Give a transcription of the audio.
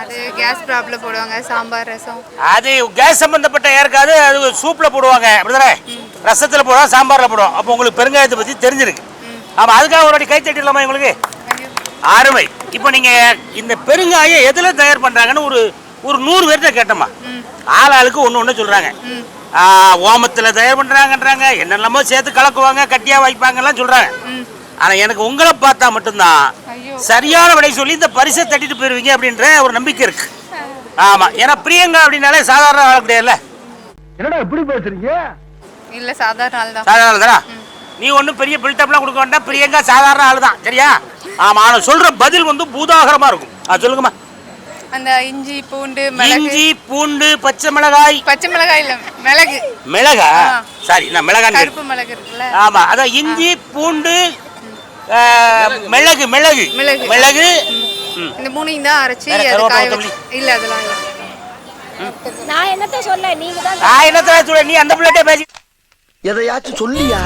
அது case problem போடுவாங்க, சாம்பார் ரசம். அது கேஸ் சம்பந்தப்பட்ட யாருக்காவது அது சூப்பில் போடுவாங்க அப்படிதானே, ரசத்தில் போடுவாங்க, சாம்பாரில் போடுவோம். அப்போ உங்களுக்கு பெருங்காயத்தை பற்றி தெரிஞ்சிருக்கு. ஆமாம், அதுக்காக ஒரு வாட்டி கை தட்டிடலாமா உங்களுக்கு? அருமை. இப்போ நீங்கள் இந்த பெருங்காயம் எதில் தயார் பண்ணுறாங்கன்னு ஒரு 100 பேர்கிட்ட கேட்டோமா, ஆளுக்கு ஒன்று சொல்கிறாங்க. ஓமத்தில் தயார் பண்ணுறாங்கன்றாங்க, என்னெல்லாமோ சேர்த்து கலக்குவாங்க, கட்டியாக வைப்பாங்கலாம் சொல்கிறாங்க. ஆனால் எனக்கு உங்களை பார்த்தா மட்டும்தான் சரியான விடை சொல்லி இந்த பரிசை தட்டிட்டு போயிருவீங்க அப்படின்ற ஒரு நம்பிக்கை இருக்கு. ஆமாம், ஏன்னா பிரியங்கா அப்படின்னாலே சாதாரண ஆள் கிடையாதுல்ல. என்னடா எப்படி பேசுறீங்க? இல்லை, சாதாரண ஆள் தான். சாதாரண ஆள் தானா? நீ ஒன்றும் பெரிய பில்டப்லாம் கொடுக்க வேண்டாம், பிரியங்கா சாதாரண ஆள் தான், சரியா? ஆமாம், ஆனால் சொல்கிற பதில் வந்து பூதாகரமாக இருக்கும். சொல்லுங்கம்மா. அந்த இஞ்சி பூண்டு மிளகு. இஞ்சி பூண்டு பச்சை மிளகாய். பச்சை மிளகாய் இல்லை, மிளகு. மிளகா? சாரி, நான் மிளகாய். கருப்பு மிளகு இருக்குல்ல? ஆமாம், அதான் இஞ்சி பூண்டு மிளகு மிளகு மிளகு மிளகு இந்த மூணையும் தான் அரைச்சி அது காய வச்சு. இல்லை, அதெல்லாம் இல்லை. நான் என்னத்த சொல்ல, நீங்க தான். நான் என்னத்த சொல்ல, நீ அந்த பிள்ளைகிட்ட பேசி எதையாச்சும் சொல்லியா?